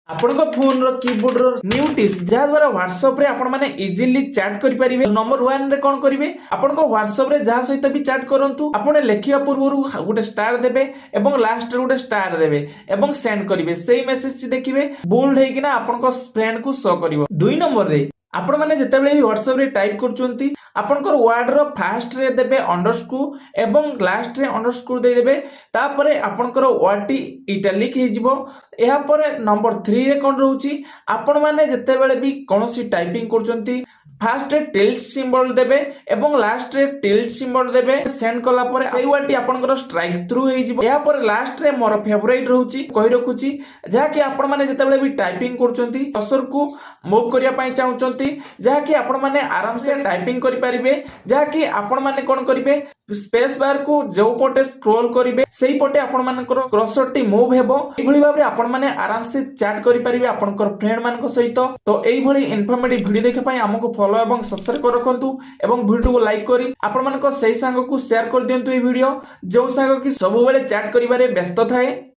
ଆପଣଙ୍କ ଫୋନ ର कीबोर्ड ର न्यू टिप्स जहा द्वारा WhatsApp रे आपण माने इजीली चैट करि परिबे। नंबर 1 रे कोन करिवे आपनको WhatsApp रे जहा सहित भी चैट करंतु आपण लेखिया पूर्वरु गोटे स्टार देबे एवं लास्ट रे गोटे स्टार देबे एवं सेंड करिवे। सेही मेसेज देखिबे बोल्ड हेकिना आपनको फ्रेंड को शो करिवो। 2 नंबर रे आपण माने जेतेबेले भी WhatsApp रे टाइप करचुंती आपनकर वर्ड रो फास्ट रे देबे अंडरस्कोर एवं लास्ट रे अंडरस्कोर दे देबे। तापरे आपनकर वर्ड टी इटैलिक हे जिवो। एहा परे नंबर 3 रे कोन रहउची आपण माने जेतेबेले भी कोनोसी टाइपिंग करचुंती फास्ट रे टिल्ट सिंबल देबे एवं लास्ट रे टिल्ट सिंबल देबे। सेंड कला परे सेही वर्ड टी आपनकर स्ट्राइक थ्रू हे जिवो। एहा परे लास्ट रे मोर फेवरेट रहउची कहि रखुची जहा कि आपण माने जेतेबेले भी टाइपिंग करचुंती कर्सर को मूव करिया पई चाहउचंती जहा कि आपण माने आराम से टाइपिंग करि परिबे। जहा कि आपण माने कोन करिवे स्पेस बार को जो पटे स्क्रॉल करिवे सेही पटे आपण मानकर कर्सर टी मूव हेबो। एई भली भाबरे आपण माने आराम से चैट करि परिबे आपनकर फ्रेंड मानको सहित। तो एई भली इन्फॉर्मेटिव वीडियो देखै पई हमको फॉलो एवं सब्सक्राइब कर रखंतु एवं वीडियो को लाइक करी आपण मानको सेही संग को शेयर कर दियंतु। एई वीडियो जो संग कि सब बेले चैट करिबारे व्यस्त थाए।